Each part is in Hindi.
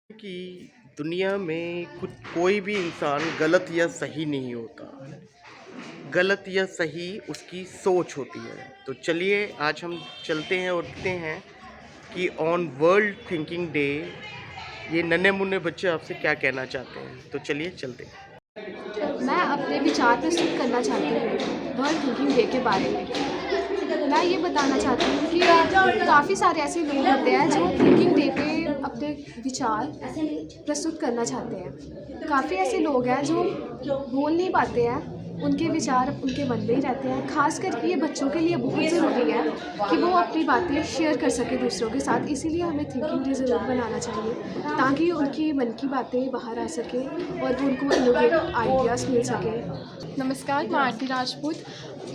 कि दुनिया में कुछ कोई भी इंसान गलत या सही नहीं होता। गलत या सही उसकी सोच होती है। तो चलिए आज हम चलते हैं और देखते हैं कि ऑन वर्ल्ड थिंकिंग डे ये नन्हे मुन्ने बच्चे आपसे क्या कहना चाहते हैं। तो चलिए चलते हैं। मैं अपने विचार प्रस्तुत करना चाहती हूँ वर्ल्ड थिंकिंग डे के बारे में। मैं ये बताना चाहती हूँ कि काफ़ी सारे ऐसे लोग होते हैं जो थिंकिंग डे पे अपने विचार प्रस्तुत करना चाहते हैं। काफ़ी ऐसे लोग हैं जो बोल नहीं पाते हैं, उनके विचार उनके मन में ही रहते हैं। ख़ास करके ये बच्चों के लिए बहुत ज़रूरी है कि वो अपनी बातें शेयर कर सकें दूसरों के साथ। इसीलिए हमें थिंकिंग डे ज़रूर बनाना चाहिए ताकि उनकी मन की बातें बाहर आ सकें और उनको इनोवेटिव आइडियाज़ मिल सकें। नमस्कार, मैं आरती राजपूत।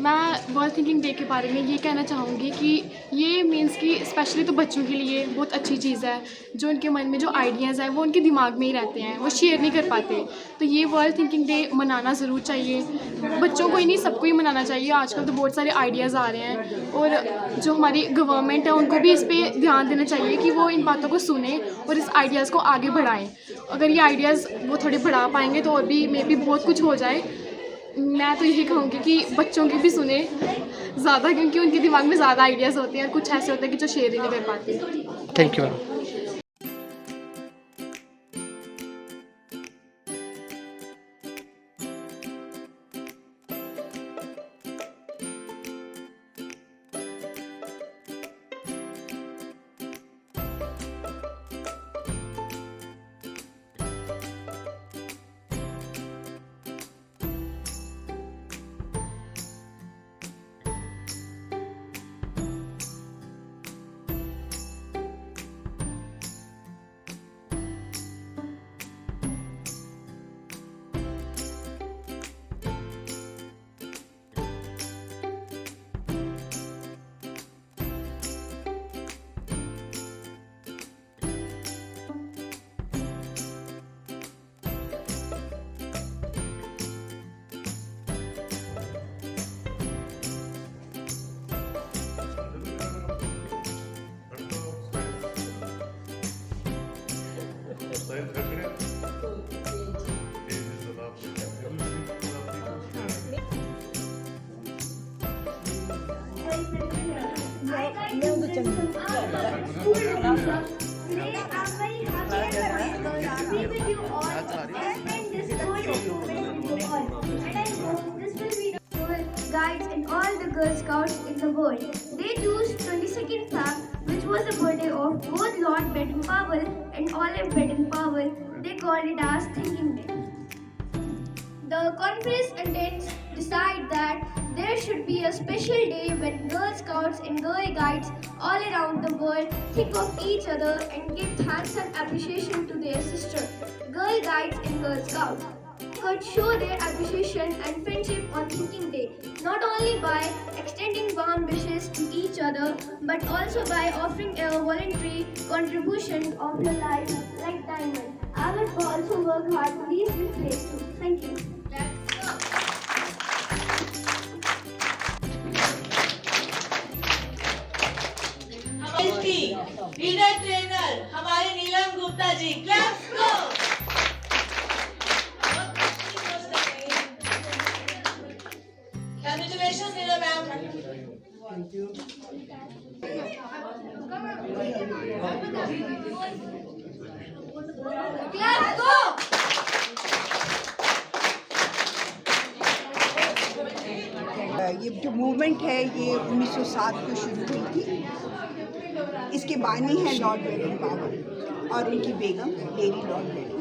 मैं वर्ल्ड थिंकिंग डे के बारे में ये कहना चाहूँगी कि ये मीन्स कि स्पेशली तो बच्चों के लिए बहुत अच्छी चीज़ है। जो उनके मन में जो आइडियाज़ हैं वो उनके दिमाग में ही रहते हैं, वो शेयर नहीं कर पाते। तो ये वर्ल्ड थिंकिंग डे मनाना ज़रूर चाहिए। बच्चों को ही नहीं, सबको ही मनाना चाहिए। आजकल तो बहुत सारे आइडियाज़ आ रहे हैं और जो हमारी गवर्नमेंट है उनको भी इस पे ध्यान देना चाहिए कि वो इन बातों को सुनें और इस आइडियाज़ को आगे बढ़ाएँ। अगर ये आइडियाज़ वो थोड़े बढ़ा पाएँगे तो और भी मे बी बहुत कुछ हो जाए। मैं तो यही कहूँगी कि बच्चों की भी सुने ज़्यादा, क्योंकि उनके दिमाग में ज़्यादा आइडियाज़ होते हैं और कुछ ऐसे होते हैं कि जो शेयर ही नहीं कर पाते। Thank you ma'am. Guides and all the Girl Scouts in the world. They chose 22nd Feb, which was the birthday of both Lord Baden-Powell and Olive Baden-Powell. They called it as Thinking Day. The conference intends to decide that there should be a special day when Girl Scouts and Girl Guides all around the world think of each other and give thanks and appreciation to their sister, Girl Guides and Girl Scouts. Could show their appreciation and friendship on Thinking Day, not only by extending warm wishes to each other, but also by offering a voluntary contribution of their life like diamond. I will also work hard to reach this place too. Thank you. Leader trainer हमारे नीलम गुप्ता जी, क्लैप्स को। Congratulations, नीलम मैम। क्लैप्स को। ये जो मूवमेंट है ये 1907 को शुरू हुई थी। इसके बानी हैं लॉर्ड बेडन पावर और उनकी बेगम लेडी लॉर्ड बेडन।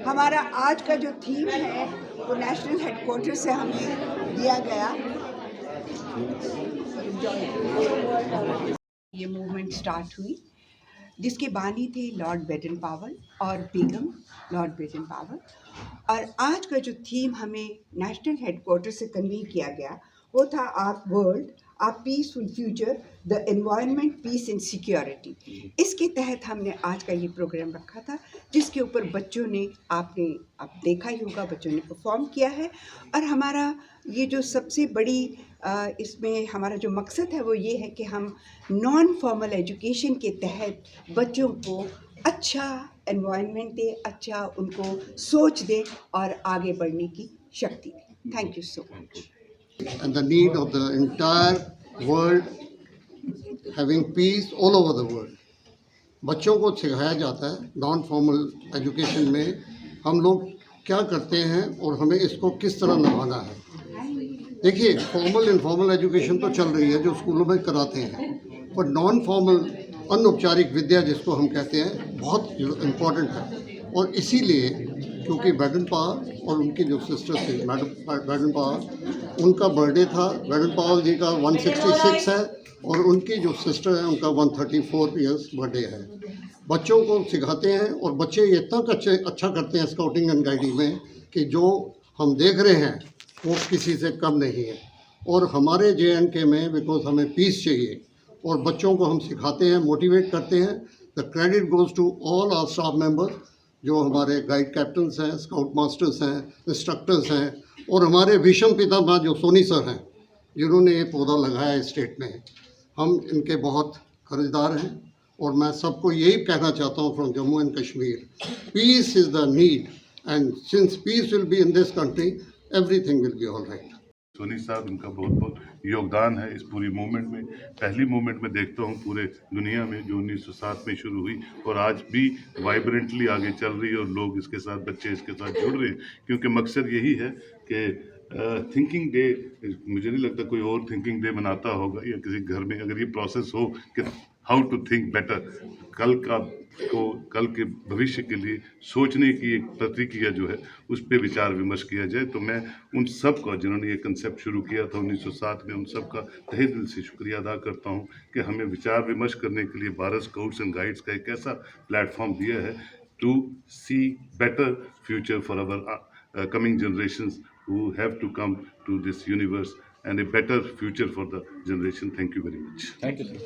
हमारा आज का जो थीम है वो नेशनल हेडक्वार्टर से हमें दिया गया। ये मूवमेंट स्टार्ट हुई जिसके बानी थे लॉर्ड बेडन पावर और बेगम लॉर्ड बेडन पावर। और आज का जो थीम हमें नेशनल हेडक्वार्टर से कन्वे किया गया वो था our world, our peaceful future, the environment, peace and security. इसके तहत हमने आज का ये प्रोग्राम रखा था जिसके ऊपर बच्चों ने आपने अब देखा ही होगा, बच्चों ने परफॉर्म किया है। और हमारा ये जो सबसे बड़ी इसमें हमारा जो मकसद है वो ये है कि हम नॉन फॉर्मल एजुकेशन के तहत बच्चों को अच्छा एनवायरनमेंट दे, अच्छा उनको सोच दे और आगे बढ़ने की शक्ति दे। Thank you so much. And the need of the entire world having peace all over the world. बच्चों को सिखाया जाता है नॉन फॉर्मल एजुकेशन में हम लोग क्या करते हैं और हमें इसको किस तरह निभाना है। देखिए, फॉर्मल इनफॉर्मल एजुकेशन तो चल रही है जो स्कूलों में कराते हैं, पर नॉन फॉर्मल अनौपचारिक विद्या जिसको हम कहते हैं बहुत इम्पोर्टेंट है। और इसीलिए क्योंकि बैडन पावर और उनकी जो सिस्टर थी बैडन पावर, उनका बर्थडे था, बैडन पावर जी का 166 है और उनकी जो सिस्टर है उनका 134 ईयर्स बर्थडे है। बच्चों को सिखाते हैं और बच्चे इतना अच्छा करते हैं स्काउटिंग एंड गाइडिंग में कि जो हम देख रहे हैं वो किसी से कम नहीं है। और हमारे JNK में बिकॉज हमें पीस चाहिए और बच्चों को हम सिखाते हैं, मोटिवेट करते हैं। The credit goes to all our staff members, जो हमारे गाइड कैप्टन्स हैं, स्काउट मास्टर्स हैं, इंस्ट्रक्टर्स हैं, और हमारे भीष्म पितामह जो सोनी सर हैं जिन्होंने ये पौधा लगाया है स्टेट में। हम इनके बहुत कर्जदार हैं और मैं सबको यही कहना चाहता हूँ from Jammu and Kashmir, peace is the need and since peace will be in this country everything will be all right. Soni साहब, इनका बहुत बहुत योगदान है इस पूरी मूवमेंट में। पहली मूवमेंट में देखता हूँ पूरे दुनिया में जो 1907 में शुरू हुई और आज भी वाइब्रेंटली आगे चल रही है और लोग इसके साथ, बच्चे इसके साथ जुड़ रहे हैं, क्योंकि मकसद यही है कि थिंकिंग डे, मुझे नहीं लगता कोई और थिंकिंग डे मनाता होगा या किसी घर में अगर ये प्रोसेस हो कि हाउ टू थिंक बेटर, कल के भविष्य के लिए सोचने की एक प्रतिक्रिया जो है उस पर विचार विमर्श किया जाए। तो मैं उन सब का जिन्होंने ये कंसेप्ट शुरू किया था 1907 में, उन सब का तहे दिल से शुक्रिया अदा करता हूँ कि हमें विचार विमर्श करने के लिए भारत स्काउट्स एंड गाइड्स का एक ऐसा प्लेटफॉर्म दिया है to see better future for our coming generations who have to come to this universe and a better future for the generation. Thank you very much. Thank you, sir.